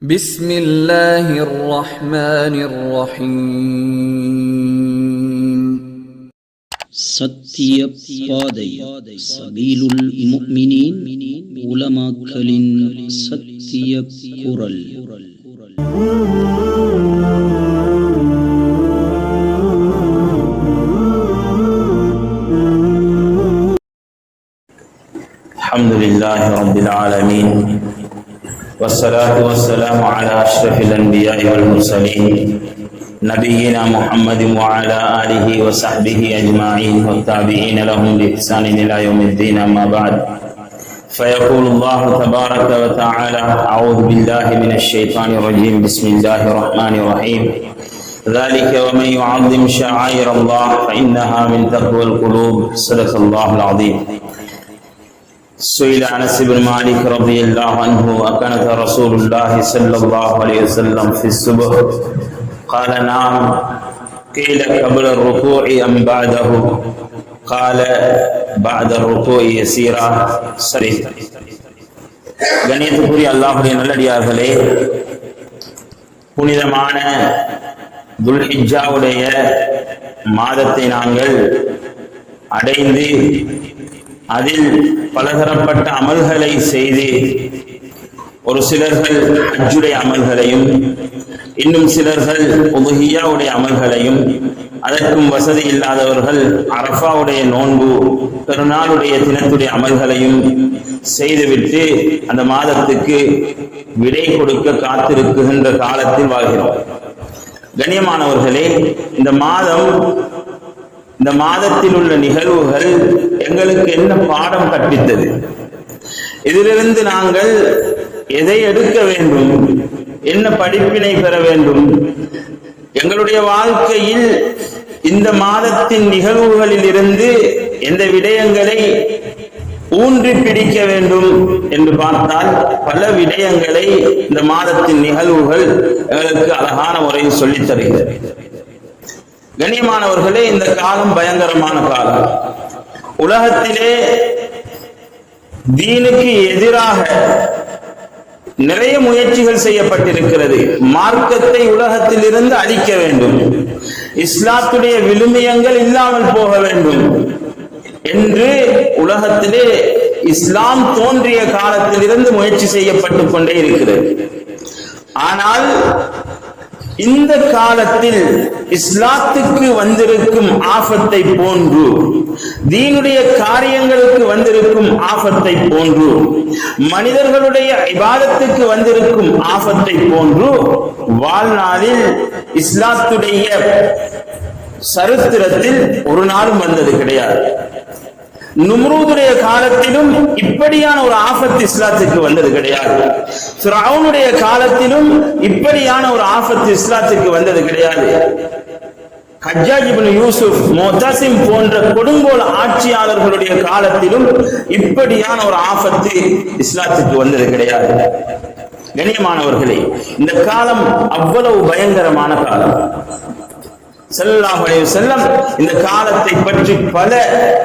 بسم الله الرحمن الرحيم சத்திய பாதை சபீலுல் முஃமினீன் உலமாக்களின் சத்திய குரல். அல்ஹம்துலில்லாஹி ரப்பில் ஆலமீன் والصلاة والسلام على أشرف الأنبياء والمرسلين نبينا محمد وعلى آله وصحبه أجمعين والتابعين لهم بإحسان إلى يوم الدين. أما بعد فيقول الله تبارك وتعالى: أعوذ بالله من الشيطان الرجيم. بسم الله الرحمن الرحيم. ذلك ومن يعظم شعائر الله فإنها من تقوى القلوب. صدق الله العظيم. سئل أنس بن مالك رضي الله عنه: أكنت رسول الله صلى الله عليه وسلم في الصبح؟ قال: نعم. قيل: قبل الركوع أم بعده؟ قال: بعد الركوع يسيرا. صحيح. கண்ணியத்துக்குரிய அல்லாஹ்வுடைய நல்லடியார்களே, புனிதமான துல்ஹிஜ்ஜாவுடைய மாதத்தை நாங்கள் அடைந்து அதில் பலதரப்பட்ட அமல்களை செய்து, ஒரு சிலர்கள் ஹஜ்ஜுடைய அமல்களையும், இன்னும் சிலர்கள் உதுஹியாவுடைய அமல்களையும், அதற்கும் வசதி இல்லாதவர்கள் அரஃபாவுடைய நோன்பு பெருநாளுடைய தினத்துடைய அமல்களையும் செய்துவிட்டு அந்த மாதத்துக்கு விடை கொடுக்க காத்திருக்கின்ற காலத்தில் வாழ்கிறோம். கண்ணியமானவர்களே, இந்த மாதத்தில் உள்ள நிகழ்வுகள் எங்களுக்கு என்ன பாடம் கற்பித்தது? இதிலிருந்து நாங்கள் எதை எடுக்க வேண்டும்? என்ன படிப்பினை பெற வேண்டும்? எங்களுடைய வாழ்க்கையில் இந்த மாதத்தின் நிகழ்வுகளில் இருந்து எந்த விடயங்களை ஊன்றி பிடிக்க வேண்டும் என்று பார்த்தால், பல விடயங்களை இந்த மாதத்தின் நிகழ்வுகள் எங்களுக்கு அழகான முறையில் சொல்லித் தருகிறது. கண்ணியமானவர்களே, இந்த காலம் பயங்கரமான காலம். உலகத்திலே தீனுக்கு எதிராக நிறைய முயற்சிகள் செய்யப்பட்டிருக்கிறது. மார்க்கத்தை உலகத்தில் இருந்து அழிக்க வேண்டும், இஸ்லாத்துடைய விழுமியங்கள் இல்லாமல் போக வேண்டும் என்று உலகத்திலே இஸ்லாம் தோன்றிய காலத்தில் இருந்து முயற்சி செய்யப்பட்டு கொண்டே இருக்கிறது. ஆனால் இந்த காலத்தில் இஸ்லாத்துக்கு வந்திருக்கும் ஆபத்தை போன்று, தீனுடைய காரியங்களுக்கு வந்திருக்கும் ஆபத்தை போன்று, மனிதர்களுடைய இபாதத்துக்கு வந்திருக்கும் ஆபத்தை போன்று வாழ்நாளில் இஸ்லாத்துடைய சரித்திரத்தில் ஒரு நாளும் வந்தது கிடையாது. நும்ரூதுடைய காலத்திலும் இப்படியான ஒரு ஆபத்து இஸ்லாத்துக்கு வந்தது கிடையாது. ஃபிரௌனுடைய காலத்திலும் இப்படியான ஒரு ஆபத்து இஸ்லாத்துக்கு வந்தது கிடையாது. ஹஜ்ஜாஜ் இப்னு யூசுப், முஅத்தஸிம் போன்ற கொடுங்கோல் ஆட்சியாளர்களுடைய காலத்திலும் இப்படியான ஒரு ஆபத்து இஸ்லாத்துக்கு வந்தது கிடையாது. கண்ணியமானவர்களே, இந்த காலம் அவ்வளவு பயங்கரமான காலம். ஸல்லல்லாஹு அலைஹி வஸல்லம் இந்த காலத்தை பற்றி பல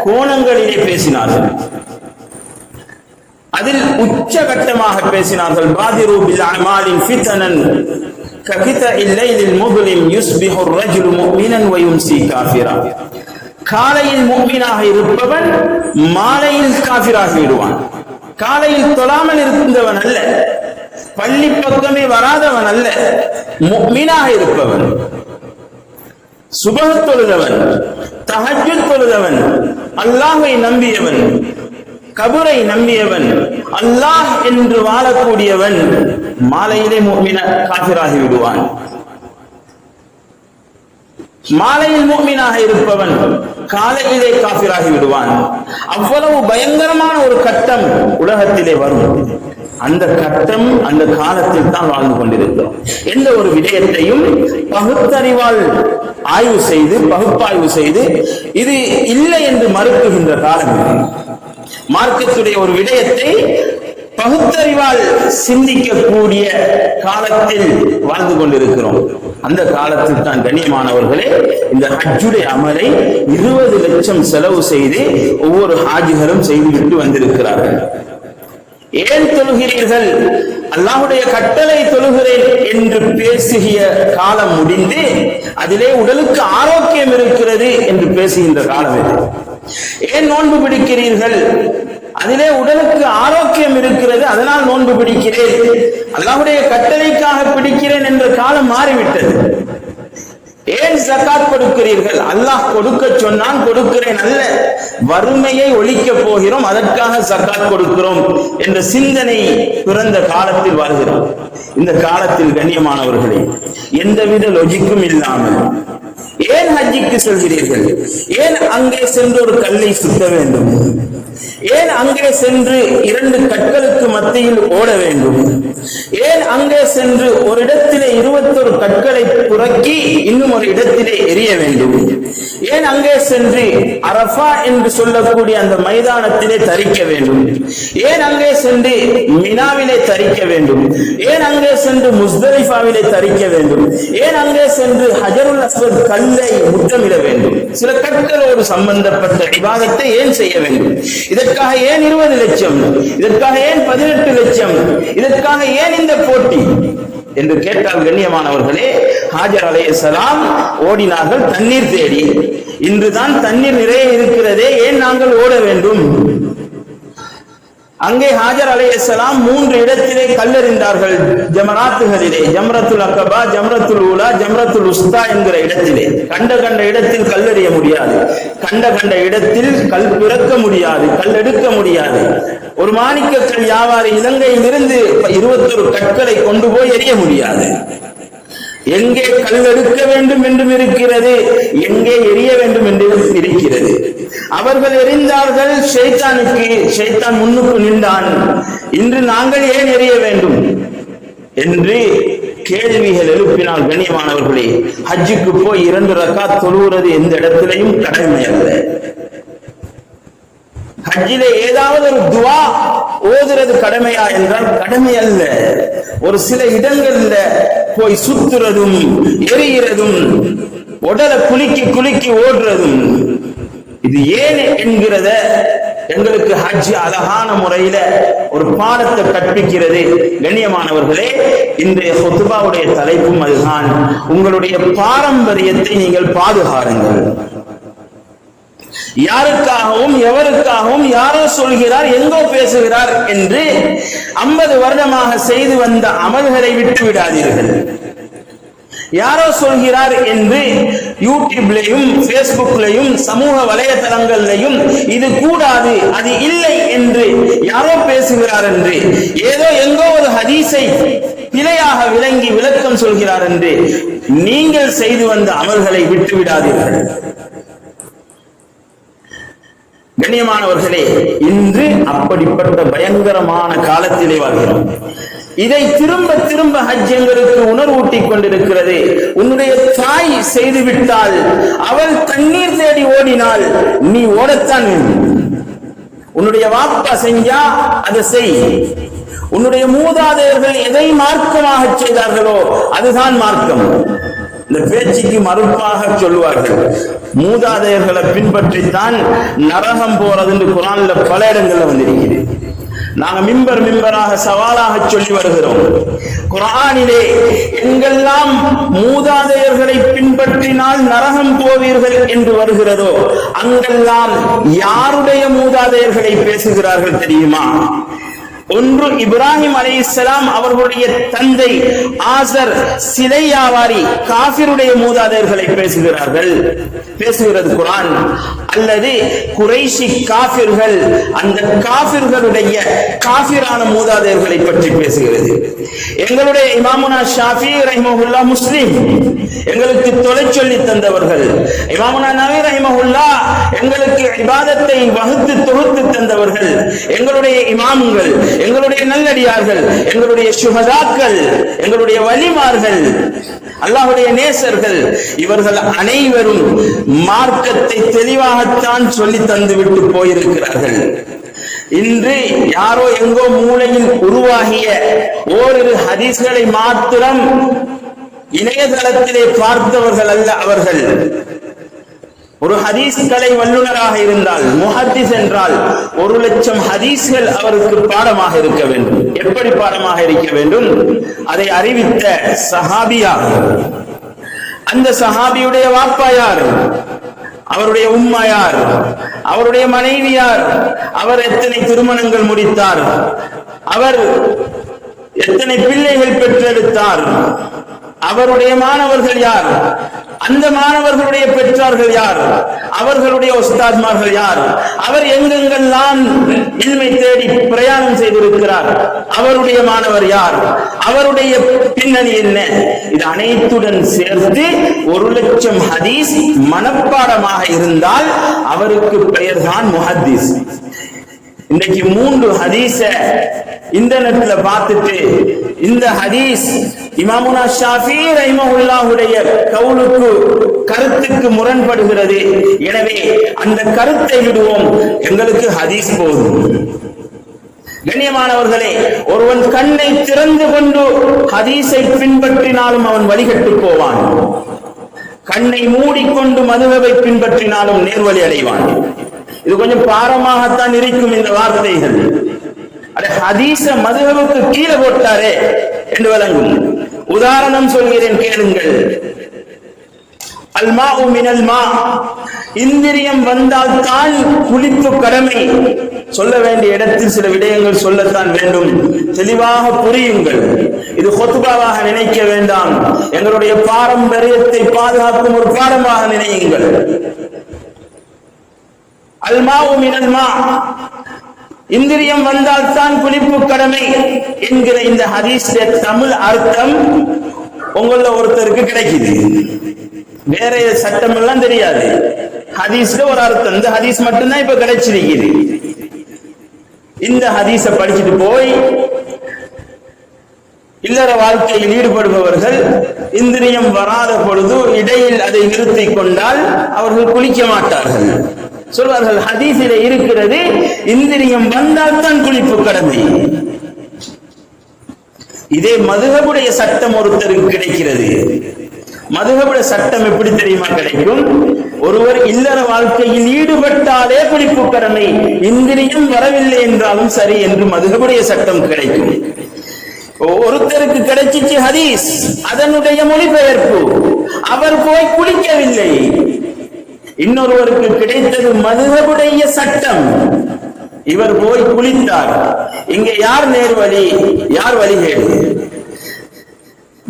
கோணங்களிலே பேசினார்கள். அதில் உச்சகட்டமாக பேசினார்கள்: பாதிரு பில் அமாலின் ஃபிதனன் ககிதஇல் லைலில் முஸ்லிம் யுஸ்பிஹு الرجل முஃமினன் வ யும்சி காஃபிரா. காலையில் முஃமினாக இருப்பவன் மாலையில் காஃபிராகி விடுவான். காலையில் தொழாமல் இருந்தவன் அல்ல, பள்ளி பக்கமே வராதவன் அல்ல, முஃமினாக இருப்பவன், சுபஹ் தொழுதவன், தஹஜ்ஜுத் தொழுதவன், அல்லாஹ்வை நம்பியவன், கபரை நம்பியவன், அல்லாஹ் என்று வாழக்கூடியவன் மாலையிலே முஃமின காஃபிராகி விடுவான். மாலையில் முஃமினாக இருப்பவன் காலையிலே காஃபிராகி விடுவான். அவ்வளவு பயங்கரமான ஒரு கட்டம் உலகத்திலே வரும். அந்த கட்டம் அந்த காலத்தில் தான் வாழ்ந்து கொண்டிருக்கிறோம். எந்த ஒரு விடயத்தையும் பகுத்தறிவால் ஆய்வு செய்து, பகுப்பாய்வு செய்து, இது இல்லை என்று மறுக்குகின்ற காலம். மார்க்கத்துடைய ஒரு விடயத்தை பகுத்தறிவால் சிந்திக்கக்கூடிய காலத்தில் வாழ்ந்து கொண்டிருக்கிறோம். அந்த காலத்தில் தான் கண்ணியமானவர்களே, இந்த ஹஜ்ஜுடைய அமலை 20 லட்சம் செலவு செய்து ஒவ்வொரு ஹாஜிகளும் செய்துவிட்டு வந்திருக்கிறார்கள். ஏன் தொழுகிறீர்கள்? அல்லாஹ்வுடைய கட்டளை தொழுகிறேன் என்று பேசிய காலம் முடிந்து அதிலே உடலுக்கு ஆரோக்கியம் இருக்கிறது என்று பேசுகின்ற காலம் இது. ஏன் நோன்பு பிடிக்கிறீர்கள்? அதிலே உடலுக்கு ஆரோக்கியம் இருக்கிறது, அதனால் நோன்பு பிடிக்கிறேன், அல்லாஹ்வுடைய கட்டளைக்காக பிடிக்கிறேன் என்ற காலம் மாறிவிட்டது. ஏன் ஜகாத் கொடுக்கிறீர்கள்? அல்லாஹ் கொடுக்க சொன்னான், கொடுக்கிறேன் அல்ல, வறுமையை ஒழிக்க போகிறோம், அதற்காக ஜகாத் கொடுக்கிறோம் என்ற சிந்தனை பிறந்த காலத்தில் வாழ்கிறோம். இந்த காலத்தில் கண்ணியமானவர்களே, எந்தவித லொஜிக்கும் இல்லாமல் ஏன் ஹஜ்ஜிக்கு செல்கிறீர்கள்? ஏன் அங்கே சென்று ஒரு கல்லை சுத்த வேண்டும்? ஏன் அங்கே சென்று 2 கற்களுக்கு மத்தியில் ஓட வேண்டும்? ஏன் அங்கே சென்று ஒரு இடத்திலே 21 கற்களை புரக்கி இன்னும் ஒரு இடத்திலே எரிய வேண்டும்? ஏன் அங்கே சென்று அரஃபா என்று சொல்லக்கூடிய அந்த மைதானத்திலே தரிக்க வேண்டும்? ஏன் அங்கே சென்று மினாவிலே தரிக்க வேண்டும்? ஏன் அங்கே சென்று முஸ்தலிஃபாவிலே தரிக்க வேண்டும்? ஏன் அங்கே சென்று ஹஜருல் அஸ்வத் கல்லை முத்தமிட வேண்டும்? சில கற்களோடு சம்பந்தப்பட்ட இபாதத்தை ஏன் செய்ய வேண்டும்? இதற்காக ஏன் 20 லட்சம்? இதற்காக ஏன் 18 லட்சம்? இதற்காக ஏன் இந்த போட்டி என்று கேட்டால் கண்ணியமானவர்களே, ஹாஜர் அலைஹிஸ்ஸலாம் ஓடினார்கள் தண்ணீர் தேடி. இன்றுதான் தண்ணீர் நிறைய இருக்கிறதே, ஏன் நாங்கள் ஓட வேண்டும்? அங்கே ஹாஜர் அலைஹிஸ்ஸலாம் 3 இடத்திலே கல்லெறிந்தார்கள், ஜமராத்துகளிலே, ஜம்ரத்துல் அக்கபா, ஜம்ரத்துல் ஊலா, ஜம்ரத்துல் உஸ்தா என்கிற இடத்திலே. கண்ட இடத்தில் கல்லெறிய முடியாது, கண்ட இடத்தில் கல் பிறக்க முடியாது, கல் எடுக்க முடியாது. ஒரு மாணிக்கக்கல் வியாபாரி இலங்கையில் இருந்து 21 கற்களை கொண்டு போய் எறிய முடியாது. எங்கே கல் எடுக்க வேண்டும் என்றும் இருக்கிறது, எங்கே எரிய வேண்டும் என்றும் இருக்கிறது. அவர்கள் எறிந்தார்கள் ஷைத்தானுக்கு, ஷைத்தான் முன்னுக்கு நின்றான். இன்று நாங்கள் ஏன் எரிய வேண்டும் என்று கேள்விகள் எழுப்பினால் கண்ணியமானவர்களே, ஹஜ்ஜுக்கு போய் 2 ரக்காத் தொழுகிறது எந்த இடத்திலையும் கடமை அல்ல. ஹஜ்ஜிலே ஏதாவது ஒரு துவா ஓதுறது கடமையா என்றால் கடமை அல்ல. ஒரு சில இடங்கள்ல போய் சுத்துறதும் எரிகிறதும் உடலை குலுக்கி ஓடுறதும் இது ஏன் என்கிறத எங்களுக்கு ஹஜ் அழகான முறையில ஒரு பாடத்தை கற்பிக்கிறது. கண்ணியமானவர்களே, இன்றைய ஹுத்பாவுடைய தலைப்பும் அதுதான். உங்களுடைய பாரம்பரியத்தை நீங்கள் பாதுகாருங்கள். யாருக்காகவும் எவருக்காகவும் யாரோ சொல்கிறார், எங்கோ பேசுகிறார் என்று 50 வருடமாக செய்து வந்த அமல்களை விட்டு விடாதீர்கள். யாரோ சொல்கிறார் என்று யூடியூப்லையும் பேஸ்புக்லையும் சமூக வலைதளங்களையும் இது கூடாது, அது இல்லை என்று யாரோ பேசுகிறார் என்று, ஏதோ எங்கோ ஒரு ஹதீஸை பிழையாக விளங்கி விளக்கம் சொல்கிறார் என்று நீங்கள் செய்து வந்த அமல்களை விட்டு விடாதீர்கள். கண்ணியமானவர்களே, இன்று அப்படிப்பட்ட பயங்கரமான காலத்திலே வாழ்கிறோம். இதை திரும்ப ஹஜ் எங்களுக்கு உணர்வூட்டிக் கொண்டிருக்கிறது. உன்னுடைய தாய் செய்துவிட்டால், அவள் தண்ணீர் தேடி ஓடினால் நீ ஓடத்தான் வேண்டும். உன்னுடைய வாப்பா செஞ்சா அதை செய். உன்னுடைய மூதாதையர்கள் எதை மார்க்கமாக செய்தார்களோ அதுதான் மார்க்கம். இந்த பேச்சுக்கு மறுப்பாக சொல்லுவார்கள், மூதாதையர்களை பின்பற்றித்தான் நரகம் போறது என்று குர்ஆன்ல பல இடங்கள்ல வந்திருக்கிறது. நாங்க மிம்பராக சவாலாக சொல்லி வருகிறோம். குர்ஆனிலே எங்கெல்லாம் மூதாதையர்களை பின்பற்றினால் நரகம் போவீர்கள் என்று வருகிறதோ அங்கெல்லாம் யாருடைய மூதாதையர்களை பேசுகிறார்கள் தெரியுமா? ஒன்று இப்ராஹிம் அலைஹிஸ்ஸலாம் அவர்களுடைய தந்தை ஆசர் சிலை வியாபாரி காஃபிருடைய மூதாதையர்களை பேசுகிறது குர்ஆன். அல்லது குறைஷி காஃபிர்கள், அந்த காஃபிர்களுடைய காஃபிரான மூதாதையர்களை பற்றி பேசுகிறது. எங்களுடைய இமாமுனா ஷாஃபி ரஹிமஹுல்லாஹ் முஸ்லிம் எங்களுக்கு தொலை சொல்லி தந்தவர்கள். இமாமுனா நவி ரஹிமஹுல்லாஹ் எங்களுக்கு இபாதத்தை வகுத்து தொகுத்து தந்தவர்கள். எங்களுடைய இமாம்கள், எங்களுடைய நல்லடியார்கள், எங்களுடைய சுஹதாக்கள், எங்களுடைய வலிமார்கள், அல்லாஹ்வுடைய நேசர்கள், இவர்கள் அனைவரும் மார்க்கத்தை தெளிவாகத்தான் சொல்லி தந்து விட்டு போயிருக்கிறார்கள். இன்று யாரோ எங்கோ மூலையில் உருவாகிய ஓரிரு ஹதீஸ்களை மாத்திரம் இணையதளத்திலே பார்த்தவர்கள் அல்ல அவர்கள். ஒரு ஹதீஸ் கலை வல்லுநராக இருந்தால், முஹத்திஸ் என்றால் 1,00,000 ஹதீஸ்கள் அவருக்கு பாடமாக இருக்க வேண்டும். எப்படி பாடமாக இருக்க வேண்டும்? அதை அறிவித்த சஹாபியார், அந்த சஹாபியுடைய வாப்பா யார், அவருடைய உம்மா யார், அவருடைய மனைவி யார், அவர் எத்தனை திருமணங்கள் முடித்தார், அவர் எத்தனை பிள்ளைகள் பெற்றெடுத்தார், அவருடைய மாணவர்கள் யார், அந்த மாணவர்களுடைய பெற்றார்கள் யார், அவர்களுடைய உஸ்தாத்மார்கள் யார், அவர் எங்கெங்கெல்லாம் இல்மை தேடி பிரயாணம் செய்திருக்கிறார், அவருடைய மாணவர் யார், அவருடைய பின்னணி என்ன, இது அனைத்துடன் சேர்த்து 1,00,000 ஹதீஸ் மனப்பாடமாக இருந்தால் அவருக்கு பெயர்தான் முஹத்திஸ். இன்னைக்கு 3 ஹதீஸ இன்டர்நெட்ல பார்த்துட்டு இந்த ஹதீஸ் இமாமுனா ஷாஃபி ரஹிமஹுல்லாஹுடைய கவுலுக்கு கருத்துக்கு முரண்படுகிறது, எனவே அந்த கருத்தை விடுவோம், எங்களுக்கு ஹதீஸ் போதும். கண்ணியமானவர்களே, ஒருவன் கண்ணை திறந்து கொண்டு ஹதீஸை பின்பற்றினாலும் அவன் வழிகட்டு போவான், கண்ணை மூடிக்கொண்டு மதுஹபை பின்பற்றினாலும் நேர்வழி அடைவான். இது கொஞ்சம் பாரமாகத்தான் இருக்கும் இந்த வார்த்தைகள். அட ஹதீஸ மதுஹபுக்கு கீழே போட்டாரே என்று விளங்கும். உதாரணம் சொல்கிறேன், கேளுங்கள். அல்மாஉ மினல் மா, இந்திரியம் வந்தால் தான் குளிப்பு கடமை. சொல்ல வேண்டிய இடத்தில் சில விடயங்கள் சொல்லத்தான் வேண்டும், தெளிவாக புரியுங்கள். இது ஹுத்பாவாக நினைக்க வேண்டாம், எங்களுடைய பாரம்பரியத்தை பாதுகாக்கும் ஒரு பாடமாக நினையுங்கள். அல்மாஉ மினல் மா, இந்திரியம் வந்தால் தான் குளிப்பு கடமை என்கிற இந்த ஹதீஸ் தமிழ் அர்த்தம் உங்கள ஒருத்தருக்கு கிடைக்குது, வேற சட்டம் எல்லாம் தெரியாது. ஹதீஸ்ல ஒரு அர்த்தம், இந்த ஹதீஸ் மட்டும்தான் இப்ப கிடைச்சிருக்குது. இந்த ஹதீஸை படிச்சுட்டு போய் இல்லற வாழ்க்கையில் ஈடுபடுபவர்கள் இந்திரியம் வராத பொழுது இடையில் அதை நிறுத்திக் கொண்டால் அவர்கள் குளிக்க மாட்டார்கள். சொல்வார்கள் ஹதீஸிலே இருக்கிறது இந்திரியம் வந்தால் தான் குளிப்பு கடமை. இதே மதுஹபுடைய சட்டம் ஒருத்தருக்கு கிடைக்கிறது. மதுஹபுடைய சட்டம் எப்படி தெரியுமா கிடைக்கும்? ஒருவர் இல்லற வாழ்க்கையில் ஈடுபட்டாலே குளிப்பு கடமை, இந்திரியம் வரவில்லை என்றாலும் சரி என்று மதுஹபுடைய சட்டம் கிடைக்கும். ஒருத்தருக்கு கிடைச்சிச்சு ஹதீஸ், அதனுடைய மொழிபெயர்ப்பு, அவர் போய் குளிக்கவில்லை. இன்னொருவருக்கு கிடைத்தது மதுஹபுடைய சட்டம், இவர் போய் குளித்தார். இங்கே யார் நேர்வழி, யார் வழிகேடு?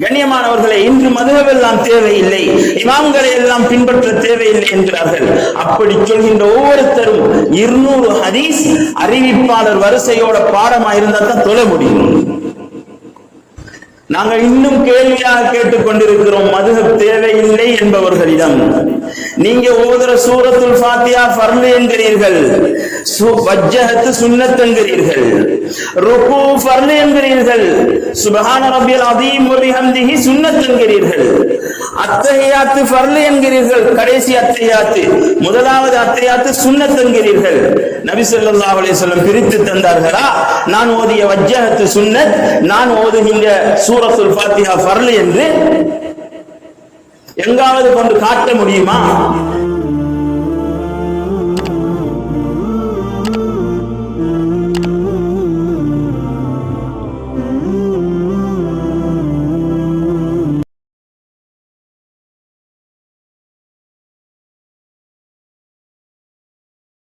கண்ணியமானவர்களை, இன்று மதுஹபெல்லாம் தேவையில்லை, இமாம்களை எல்லாம் பின்பற்ற தேவையில்லை என்கிறார்கள். அப்படி சொல்கின்ற ஒவ்வொருத்தரும் 200 ஹதீஸ் அறிவிப்பாளர் வரிசையோட பாடமா இருந்தால் தான் தொழ முடியும். நாங்கள் இன்னும் கேள்வியாக கேட்டுக் கொண்டிருக்கிறோம் மதுஹப் தேவையில்லை என்பவர்களிடம். நீங்க ஓதுற சூரத்துல் ஃபாத்திஹா ஃபர்லு என்கிறீர்கள், வஜ்ஜஹத் சுன்னத் என்கிறீர்கள், ருக்கு ஃபர்லு என்கிறீர்கள், சுப்ஹான ரப்பியல் அதீம் வ பிஹம்திஹி சுன்னத் என்கிறீர்கள், அத்தஹியாத்து ஃபர்லு என்கிறீர்கள், கடைசி அத்தஹியாத்து முதலாவது அத்தஹியாத்து சுன்னத் என்கிறீர்கள். நபி ஸல்லல்லாஹு அலைஹி வஸல்லம் பிரித்து தந்தார்களா? நான் ஓதிய வஜ்ஜஹத் சுன்னத், நான் ஓதுகின்ற சூரத்துல் ஃபாத்திஹா ஃபர்லு என்று எங்காவது கொண்டு காட்ட முடியுமா?